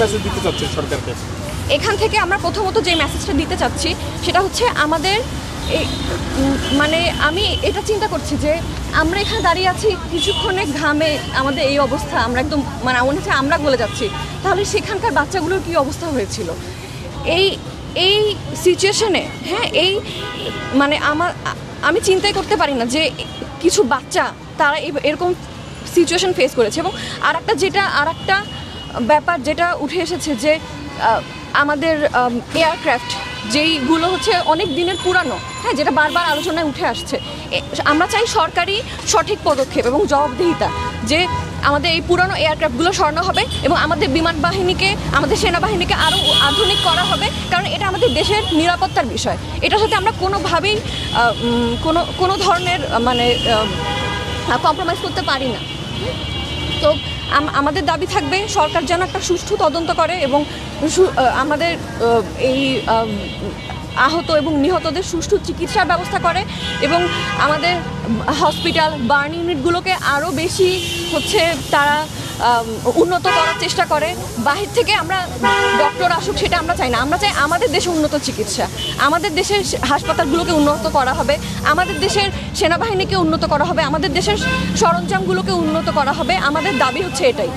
Message দিতে চাচ্ছেন সরকারকে? এখান থেকে আমরা প্রথমত যে মেসেজটা দিতে চাচ্ছি সেটা হচ্ছে আমাদের মানে আমি এটা চিন্তা করছি যে আমরা এখানে দাঁড়িয়ে আছি কিছুক্ষণের ঘামে আমাদের এই অবস্থা, আমরা একদম মানে মনে হচ্ছে আমরা গলে যাচ্ছি। তাহলে সেখানকার বাচ্চাগুলোর কী অবস্থা হয়েছিল এই সিচুয়েশনে? হ্যাঁ, মানে আমি চিন্তাই করতে পারি না যে কিছু বাচ্চা তারা এরকম সিচুয়েশন ফেস করেছে। এবং আর একটা ব্যাপার যেটা উঠে এসেছে যে আমাদের এয়ারক্রাফট যেইগুলো হচ্ছে অনেক দিনের পুরানো, হ্যাঁ, যেটা বারবার আলোচনায় উঠে আসছে। আমরা চাই সরকারি সঠিক পদক্ষেপ এবং জবাবদিহিতা যে আমাদের এই পুরানো এয়ারক্রাফটগুলো সরানো হবে এবং আমাদের বিমান বাহিনীকে, আমাদের সেনাবাহিনীকে আরও আধুনিক করা হবে, কারণ এটা আমাদের দেশের নিরাপত্তার বিষয়। এটার সাথে আমরা কোনোভাবেই কোনো ধরনের মানে কম্প্রোমাইজ করতে পারি না। তো আমাদের দাবি থাকবে সরকার যেন একটা সুষ্ঠু তদন্ত করে এবং আমাদের এই আহত এবং নিহতদের সুষ্ঠু চিকিৎসার ব্যবস্থা করে এবং আমাদের হসপিটাল বার্ন ইউনিটগুলোকে আরও বেশি হচ্ছে তারা উন্নত করার চেষ্টা করে। বাহির থেকে আমরা ডক্টর আসুক সেটা আমরা চাই না, আমরা চাই আমাদের দেশে উন্নত চিকিৎসা, আমাদের দেশের হাসপাতালগুলোকে উন্নত করা হবে, আমাদের দেশের সেনাবাহিনীকে উন্নত করা হবে, আমাদের দেশের সরঞ্জামগুলোকে উন্নত করা হবে। আমাদের দাবি হচ্ছে এটাই।